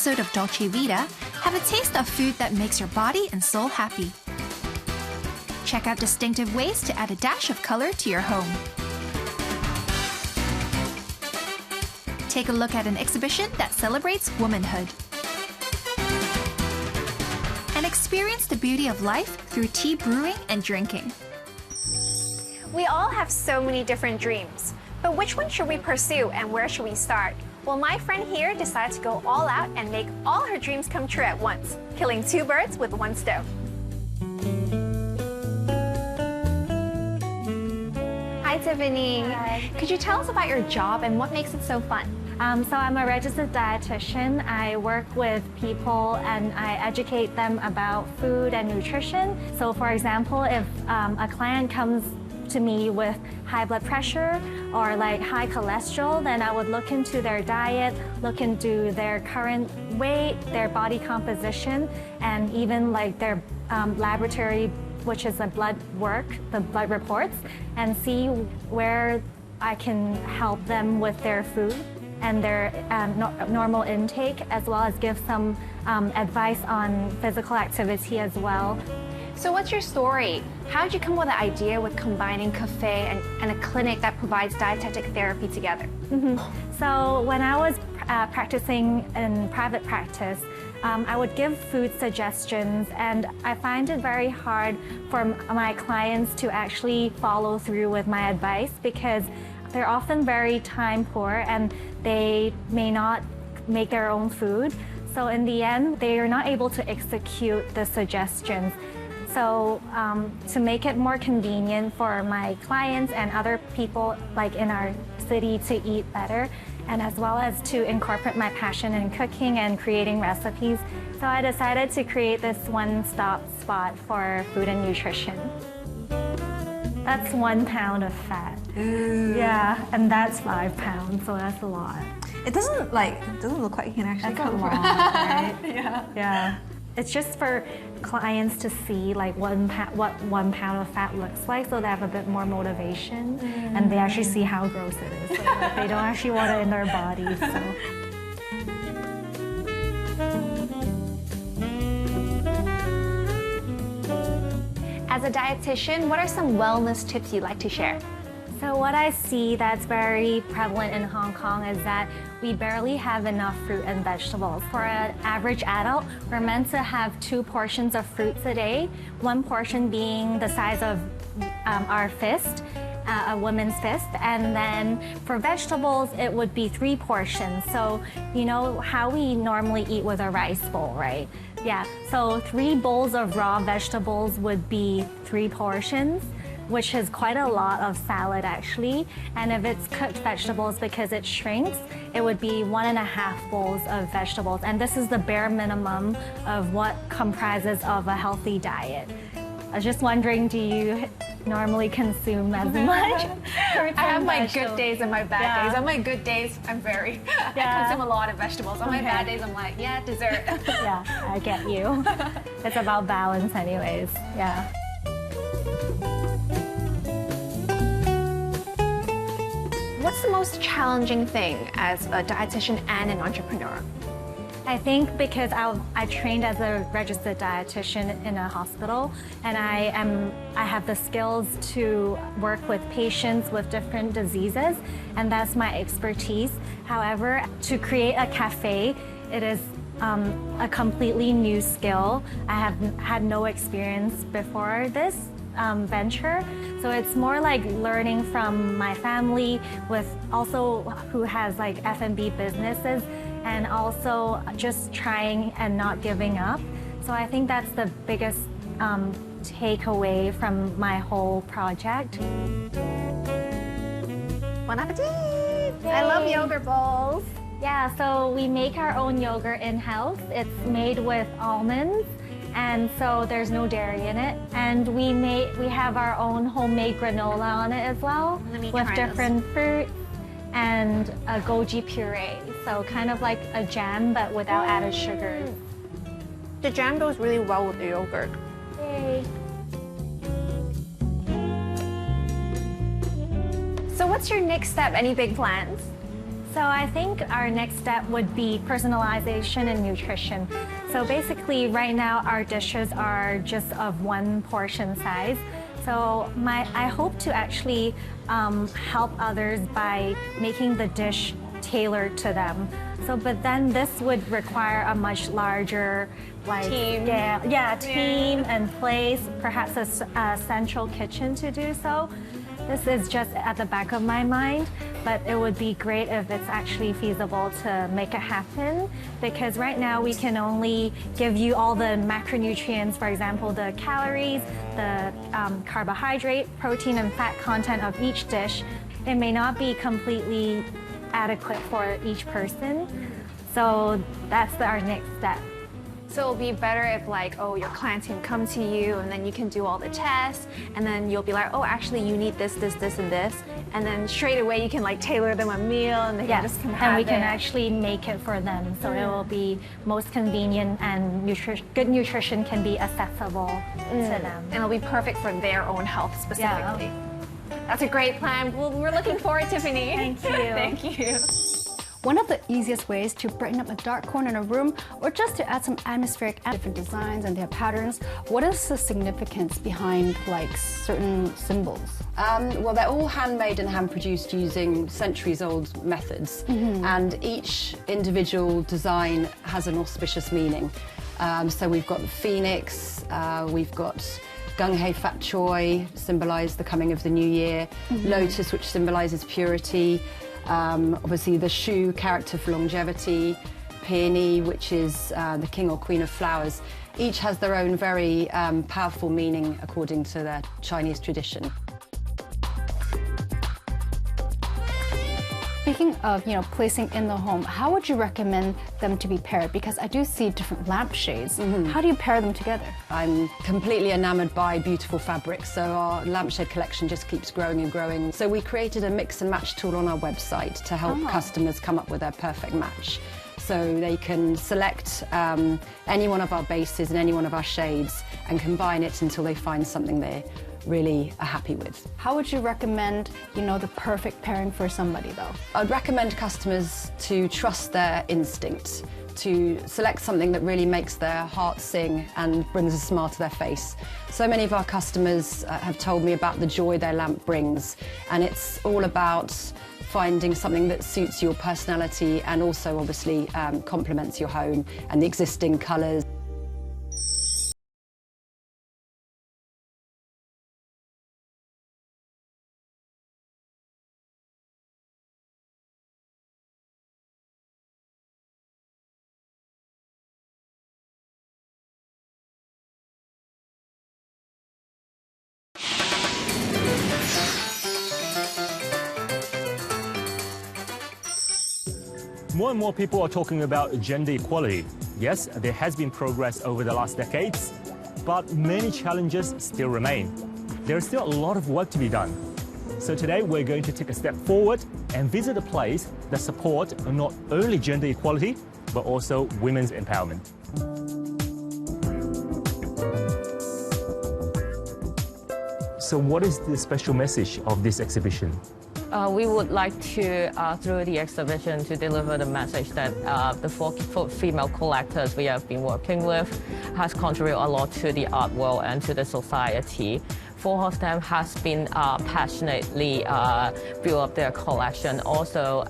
episode of Dolce Vita, have a taste of food that makes your body and soul happy. Check out distinctive ways to add a dash of color to your home. Take a look at an exhibition that celebrates womanhood. And experience the beauty of life through tea brewing and drinking. We all have so many different dreams, but which one should we pursue and where should we start? Well, my friend here decided to go all out and make all her dreams come true at once, killing two birds with one stone. Hi, Tiffany. Hi. Could you tell us about your job and what makes it so fun? So I'm a registered dietitian. I work with people and I educate them about food and nutrition. So for example, if a client comes to me with high blood pressure or like high cholesterol, then I would look into their diet, look into their current weight, their body composition, and even like their laboratory, which is the blood work, the blood reports, and see where I can help them with their food and their normal intake, as well as give some advice on physical activity as well. So what's your story? How did you come up with the idea with combining cafe and a clinic that provides dietetic therapy together? So when I was practicing in private practice, I would give food suggestions, and I find it very hard for my clients to actually follow through with my advice because they're often very time poor and they may not make their own food. So in the end, they are not able to execute the suggestions. So to make it more convenient for my clients and other people like in our city to eat better, and as well as to incorporate my passion in cooking and creating recipes, so I decided to create this one-stop spot for food and nutrition. That's 1 pound of fat. Ooh. Yeah, and that's 5 pounds, so that's a lot. It doesn't look like you can actually That's a cook. lot, right? Yeah. Yeah. It's just for clients to see like what 1 pound of fat looks like, so they have a bit more motivation and they actually see how gross it is. So they don't actually want it in their bodies. So. As a dietitian, what are some wellness tips you'd like to share? So what I see that's very prevalent in Hong Kong is that we barely have enough fruit and vegetables. For an average adult, we're meant to have 2 portions of fruits a day, 1 portion being the size of our fist, a woman's fist, and then for vegetables, it would be 3 portions. So you know how we normally eat with a rice bowl, right? Yeah, so 3 bowls of raw vegetables would be 3 portions, which is quite a lot of salad actually. And if it's cooked vegetables, because it shrinks, it would be 1.5 bowls of vegetables. And this is the bare minimum of what comprises of a healthy diet. I was just wondering, do you normally consume as much? I have my good days and my bad days. On my good days, I consume a lot of vegetables. On my bad days, I'm like, yeah, dessert. Yeah, I get you. It's about balance anyways, yeah. What's the most challenging thing as a dietitian and an entrepreneur? I think because I trained as a registered dietitian in a hospital, and I have the skills to work with patients with different diseases, and that's my expertise. However, to create a cafe, it is a completely new skill. I have had no experience before this venture, so it's more like learning from my family, with also who has like F&B businesses, and also just trying and not giving up. So I think that's the biggest takeaway from my whole project. Bon appetit! I love yogurt bowls. Yeah, so we make our own yogurt in-house. It's made with almonds, and so there's no dairy in it. And we have our own homemade granola on it as well, with different fruits and a goji puree. So kind of like a jam, but without added sugars. The jam goes really well with the yogurt. Yay. So what's your next step? Any big plans? So I think our next step would be personalization and nutrition. So basically right now our dishes are just of one portion size. So I hope to actually help others by making the dish tailored to them. So, but then this would require a much larger Team. Team and place, perhaps a central kitchen to do so. This is just at the back of my mind, but it would be great if it's actually feasible to make it happen, because right now we can only give you all the macronutrients, for example, the calories, the carbohydrate, protein, and fat content of each dish. It may not be completely adequate for each person, so that's our next step. So it'll be better if your clients can come to you and then you can do all the tests and then you'll be like, oh, actually you need this, this, this, and this. And then straight away you can tailor them a meal and they can just come have and we it. can actually make it for them. So it will be most convenient and good nutrition can be accessible to them. And it'll be perfect for their own health specifically. That's a great plan. Well, we're looking forward, Tiffany. Thank you. Thank you. One of the easiest ways to brighten up a dark corner in a room, or just to add some atmospheric and different designs and their patterns, what is the significance behind certain symbols? Well, they're all handmade and hand-produced using centuries-old methods, and each individual design has an auspicious meaning. So we've got the phoenix, we've got gung hei fat choi, symbolise the coming of the new year, lotus, which symbolises purity, obviously the shu, character for longevity, peony, which is the king or queen of flowers. Each has their own very powerful meaning according to their Chinese tradition. Speaking of, placing in the home, how would you recommend them to be paired? Because I do see different lampshades. How do you pair them together? I'm completely enamored by beautiful fabrics, so our lampshade collection just keeps growing and growing. So we created a mix and match tool on our website to help customers come up with their perfect match. So they can select any one of our bases and any one of our shades and combine it until they find something they really are happy with. How would you recommend, the perfect pairing for somebody, though? I'd recommend customers to trust their instinct, to select something that really makes their heart sing and brings a smile to their face. So many of our customers have told me about the joy their lamp brings, and it's all about finding something that suits your personality and also obviously complements your home and the existing colours. More and more people are talking about gender equality. Yes, there has been progress over the last decades, but many challenges still remain. There is still a lot of work to be done. So today we're going to take a step forward and visit a place that supports not only gender equality, but also women's empowerment. So what is the special message of this exhibition? We would like to, through the exhibition, to deliver the message that the four female collectors we have been working with has contributed a lot to the art world and to the society. Four of them has been passionately build up their collection, also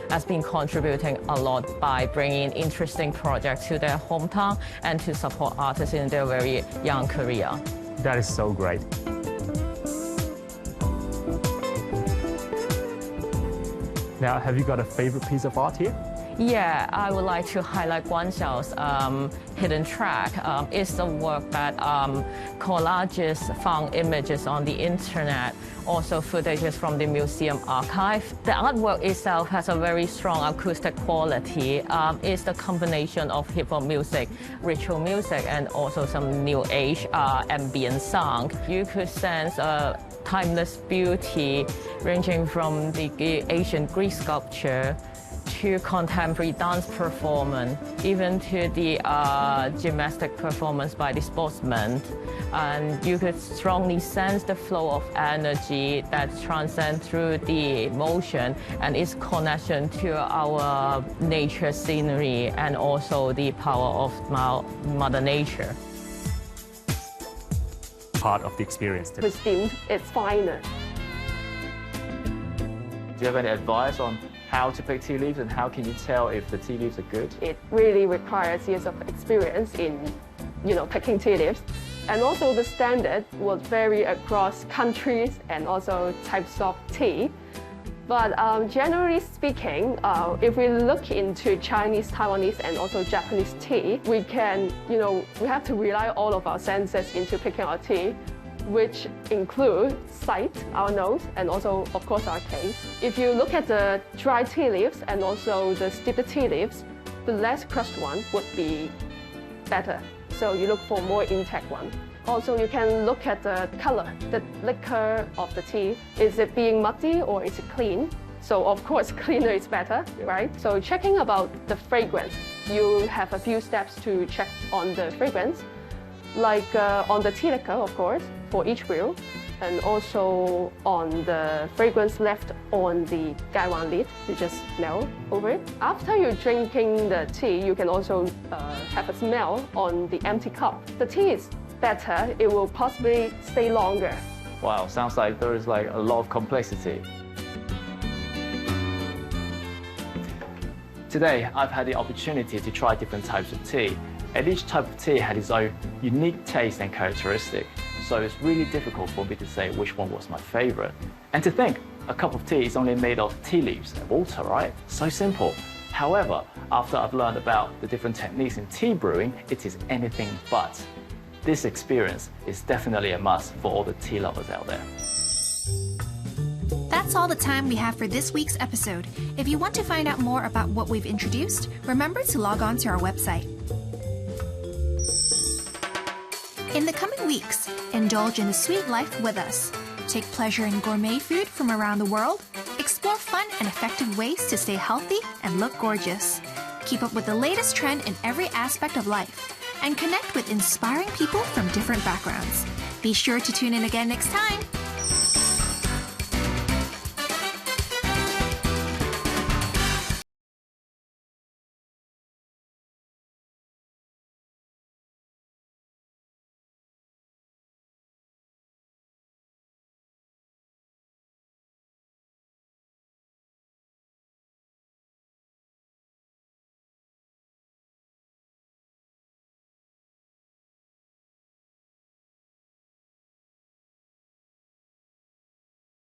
has been contributing a lot by bringing interesting projects to their hometown and to support artists in their very young career. That is so great. Now, have you got a favorite piece of art here? Yeah, I would like to highlight Guanxiao's hidden track. It's the work that collages found images on the internet, also footages from the museum archive. The artwork itself has a very strong acoustic quality. It's the combination of hip-hop music, ritual music, and also some new age ambient sound. You could sense a timeless beauty ranging from the ancient Greek sculpture to contemporary dance performance, even to the gymnastic performance by the sportsmen. And you could strongly sense the flow of energy that transcends through the motion and its connection to our nature scenery and also the power of Mother Nature. Part of the experience. With steamed, it's finer. Do you have any advice on how to pick tea leaves and how can you tell if the tea leaves are good? It really requires years of experience in, picking tea leaves. And also the standard will vary across countries and also types of tea. But generally speaking, if we look into Chinese, Taiwanese, and also Japanese tea, we have to rely all of our senses into picking our tea, which include sight, our nose, and also, of course, our taste. If you look at the dry tea leaves and also the steeped tea leaves, the less crushed one would be better. So you look for more intact one. Also, you can look at the color, the liquor of the tea. Is it being muddy or is it clean? So of course, cleaner is better, right? So checking about the fragrance, you have a few steps to check on the fragrance, like on the tea liquor, of course, for each brew, and also on the fragrance left on the gaiwan lid, you just smell over it. After you're drinking the tea, you can also have a smell on the empty cup. The tea is better, it will possibly stay longer. Wow, sounds like there is a lot of complexity. Today, I've had the opportunity to try different types of tea, and each type of tea had its own unique taste and characteristic. So it's really difficult for me to say which one was my favorite. And to think, a cup of tea is only made of tea leaves and water, right? So simple. However, after I've learned about the different techniques in tea brewing, it is anything but. This experience is definitely a must for all the tea lovers out there. That's all the time we have for this week's episode. If you want to find out more about what we've introduced, remember to log on to our website. In the coming weeks, indulge in a sweet life with us. Take pleasure in gourmet food from around the world. Explore fun and effective ways to stay healthy and look gorgeous. Keep up with the latest trend in every aspect of life. And connect with inspiring people from different backgrounds. Be sure to tune in again next time.